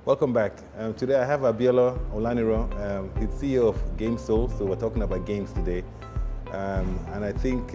Welcome back. Today I have Abiola Olaniran. He's CEO of Gamsole, so we're talking about games today. And I think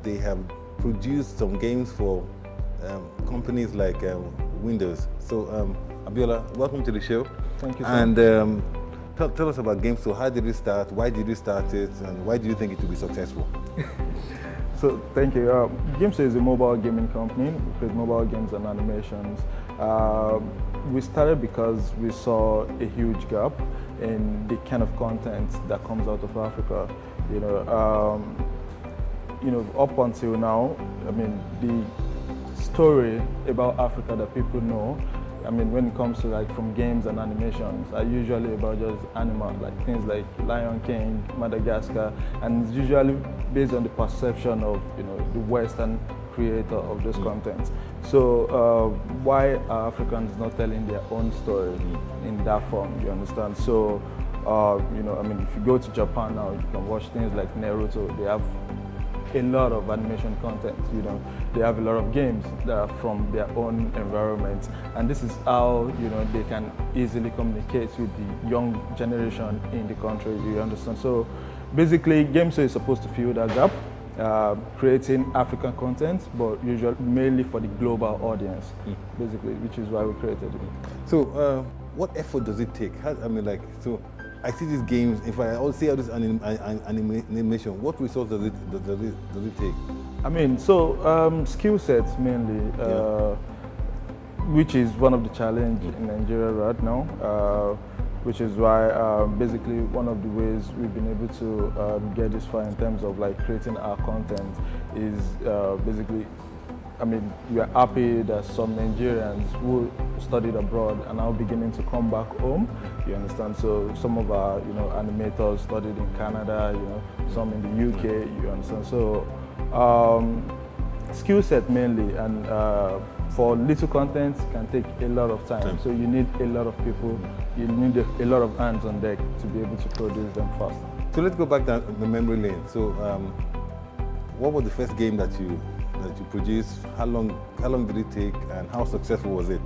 they have produced some games for companies like Windows. So Abiola, welcome to the show. Thank you, sir. And tell us about Gamesole. How did you start? Why did you start it? And why do you think it will be successful? So thank you. Gamsole is a mobile gaming company. We create mobile games and animations. We started because we saw a huge gap in the kind of content that comes out of Africa. Up until now, I mean, the story about Africa that people know, I mean, when it comes to like from games and animations, are usually about just animals, like things like Lion King, Madagascar, and it's usually based on the perception of the Western creator of those contents. So why are Africans not telling their own story in that form? You understand? So I mean, if you go to Japan now, you can watch things like Naruto. They have a lot of animation content. They have a lot of games that are from their own environment, and this is how they can easily communicate with the young generation in the country. You understand? So basically, Gamesole is supposed to fill that gap. Creating African content, but usually mainly for the global audience, basically, which is why we created it. So, what effort does it take? I see these games. If I see all this animation, what resource does it take? I mean, so skill sets mainly, which is one of the challenges in Nigeria right now. Which is why basically one of the ways we've been able to get this far in terms of like creating our content is basically, I mean, we are happy that some Nigerians who studied abroad are now beginning to come back home. You understand? So some of our animators studied in Canada, some in the UK. You understand? So skill set mainly, and for little content can take a lot of time. So you need a lot of people, you need a lot of hands on deck to be able to produce them fast. So let's go back down the memory lane. So what was the first game that you produced? How long did it take, and how successful was it?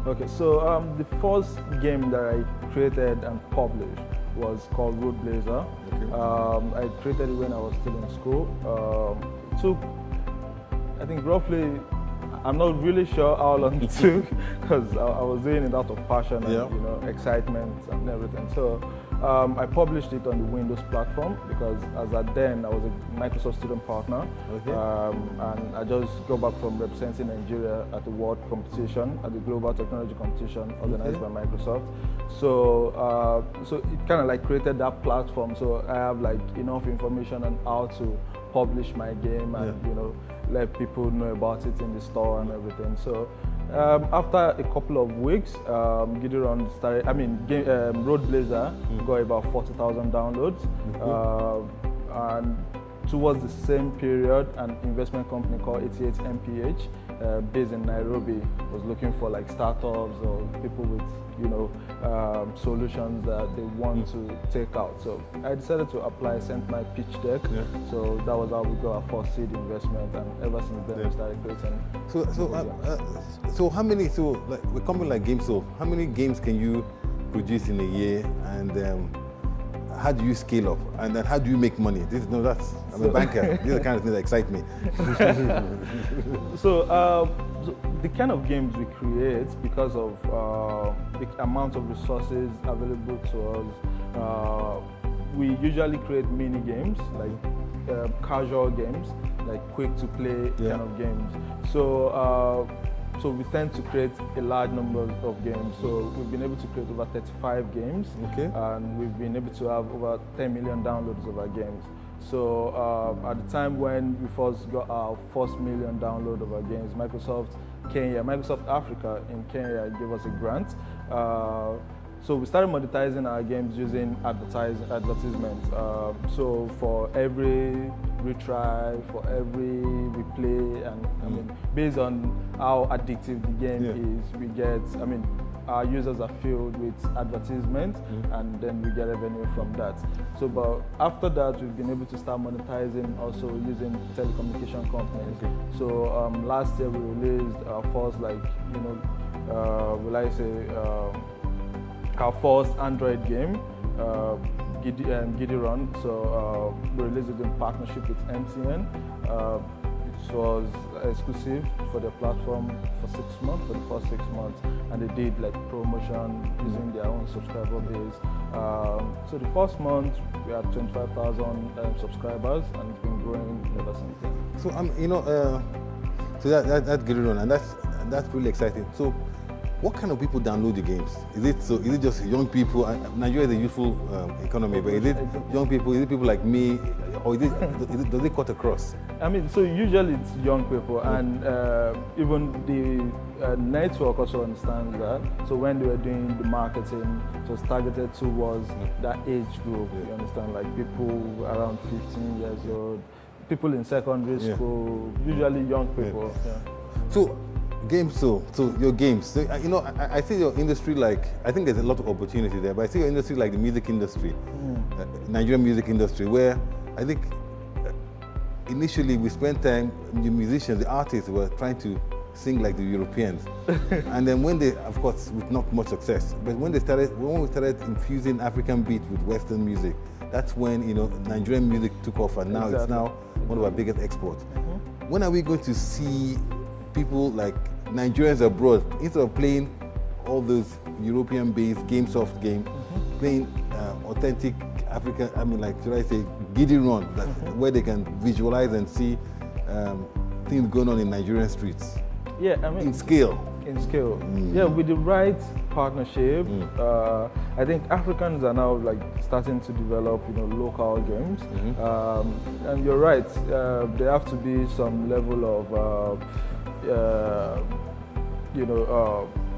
Okay, so the first game that I created and published was called Road Blazer. Okay. I created it when I was still in school. It took, I think, roughly, I'm not really sure how long it took, because I was doing it out of passion and excitement and everything. So I published it on the Windows platform because as at then I was a Microsoft student partner. Okay. And I just got back from representing Nigeria at the world competition, at the global technology competition organized by Microsoft. So so it kind of like created that platform. So I have like enough information on how to publish my game and let people know about it in the store and everything. So after a couple of weeks, Gideon started. I mean, Road Blazer got about 40,000 downloads, and towards the same period, an investment company called 88 MPH, based in Nairobi, was looking for like startups or people with solutions that they want to take out. So I decided to apply, sent my pitch deck. So that was how we got our first seed investment, and ever since then we started creating. So how many? So like with a company like Gamesole, how many games can you produce in a year, and how do you scale up, and then how do you make money? I'm a banker. These are the kind of things that excite me. So the kind of games we create, because of the amount of resources available to us, we usually create mini games, like casual games, like quick to play kind of games. So we tend to create a large number of games. So we've been able to create over 35 games, and we've been able to have over 10 million downloads of our games. So at the time when we first got our first million download of our games, Microsoft Africa in Kenya gave us a grant. So we started monetizing our games using advertisement. So for every retry, for every replay, and I mean, based on how addictive the game is, we get, I mean, our users are filled with advertisement, and then we get revenue from that. So, but after that, we've been able to start monetizing also using telecommunication companies. So last year we released our first, like, will I say, our first Android game, Giddy Run. So we released it in partnership with MTN. It was exclusive for the platform for 6 months, for the first 6 months, and they did like promotion using their own subscriber base. So the first month we had 25,000 subscribers, and it's been growing ever since then. So so that's Giddy Run, and that's really exciting. So, what kind of people download the games? Is it just young people? Nigeria is a youthful economy, but is it young people? Is it people like me, or does it cut across? I mean, so usually it's young people, and even the network also understands that. So when they were doing the marketing, it was targeted towards that age group. You understand, like people around 15 years old, people in secondary school, usually young people. So, Gamsole, so your games, so, I see your industry like, I think there's a lot of opportunity there, but I see your industry like the music industry, Nigerian music industry, where I think initially we spent time, the musicians, the artists were trying to sing like the Europeans. And then when they, of course, with not much success, but when we started infusing African beats with Western music, that's when, Nigerian music took off, and now it's now one of our biggest exports. When are we going to see people like Nigerians abroad, instead of playing all those European-based GameSoft games, playing authentic African, should I say, Giddy Run, where they can visualize and see things going on in Nigerian streets? Yeah, in scale. Yeah, with the right partnership, I think Africans are now like starting to develop, local games. And you're right, there have to be some level of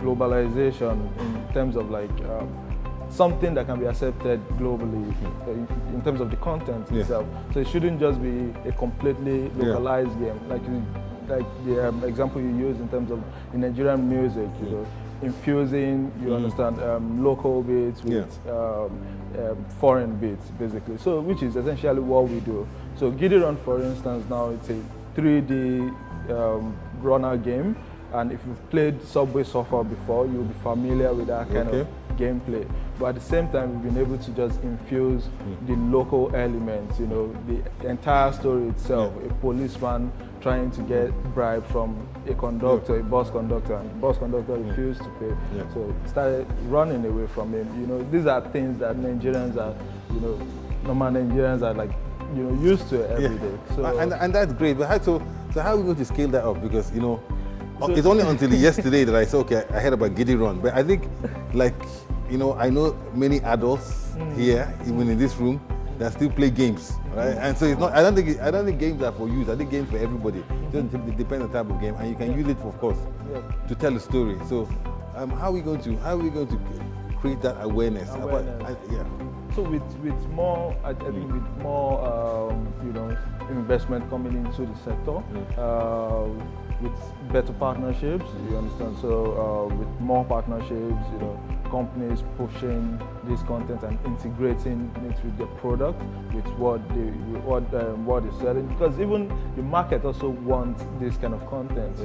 globalization in terms of like something that can be accepted globally in terms of the content itself. So it shouldn't just be a completely localized game, like the example you use in terms of in Nigerian music, infusing, understand, local beats with foreign beats, basically. So which is essentially what we do. So Giddy Run, for instance, now it's a 3D runner game, and if you've played Subway Surfer before, you'll be familiar with that kind of gameplay. But at the same time, we've been able to just infuse the local elements, the entire story itself. A policeman trying to get bribe from a conductor, a bus conductor, and the bus conductor refused to pay. So started running away from him. These are things that Nigerians are, normal Nigerians are like, used to every day. So and that's great. But how are we going to scale that up? Because it's only until yesterday that I said, okay, I heard about Giddy Run. But I think, I know many adults here, even in this room, that still play games, right? And so it's not. I don't think games are for youth. I think games for everybody. It depends on the type of game, and you can use it, of course, to tell a story. So, how are we going to create that awareness? So with more, I think with more, investment coming into the sector, with better partnerships, you understand. So with more partnerships, companies pushing this content and integrating it with their product, with what they're selling, because even the market also wants this kind of content.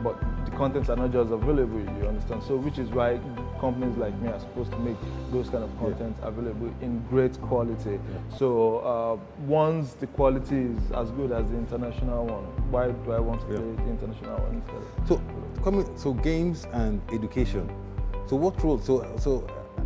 But the contents are not just available, you understand. So which is why companies like me are supposed to make those kind of content available in great quality. So once the quality is as good as the international one, why do I want to play the international one instead? So games and education. So what role? So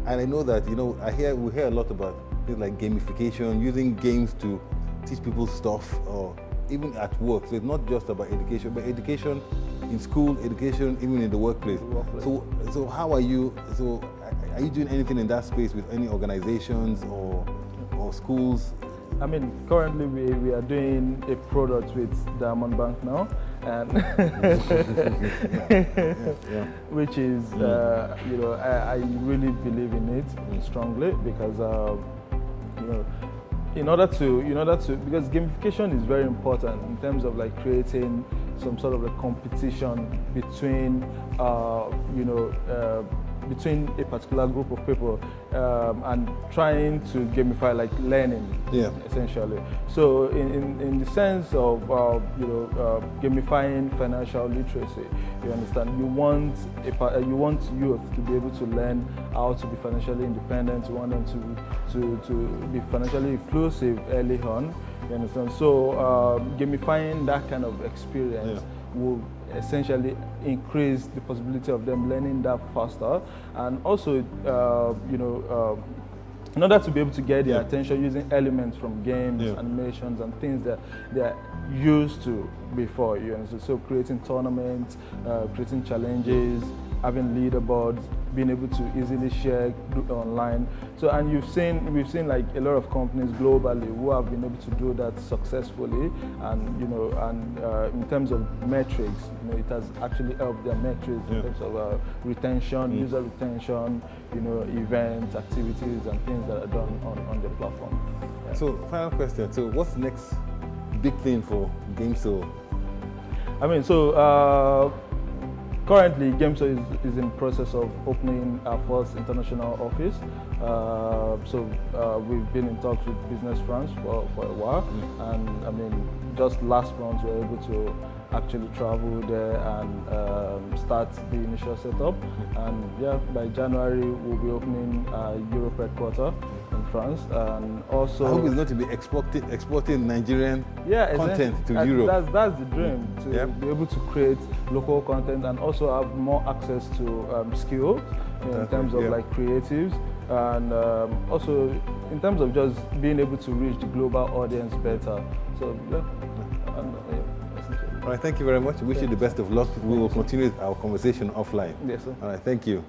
and I know that we hear a lot about things like gamification, using games to teach people stuff, or even at work. So it's not just about education, but education in school, education even in the workplace. So how are you? So are you doing anything in that space with any organizations or schools? I mean, currently we are doing a product with Diamond Bank now, and which is I really believe in it strongly, because in order to because gamification is very important in terms of like creating some sort of a competition between between a particular group of people and trying to gamify like learning, essentially. So in the sense of gamifying financial literacy, you understand, you want youth to be able to learn how to be financially independent. You want them to be financially inclusive early on. You understand? So gamifying that kind of experience will essentially increase the possibility of them learning that faster, and also in order to be able to get their attention, using elements from games, animations, and things that they're used to before. You understand? So creating tournaments, creating challenges, having leaderboards, being able to easily share online. So, and we've seen like a lot of companies globally who have been able to do that successfully, and in terms of metrics, it has actually helped their metrics in terms of retention, user retention, events, activities, and things that are done on the platform. Yeah. So, final question. So, what's the next big thing for Gamsole? I mean, so. Currently, Gamsole is in process of opening our first international office. We've been in talks with Business France for a while, and I mean, just last month we were able to actually travel there and start the initial setup. And by January we'll be opening our Europe headquarters in France, and also. I hope it's going to be exporting Nigerian content to Europe. That's the dream, to be able to create local content and also have more access to skills in terms of like creatives, and also in terms of just being able to reach the global audience better. So all right, thank you very much. Wish you the best of luck. We will continue our conversation offline. Yes, sir. All right, thank you.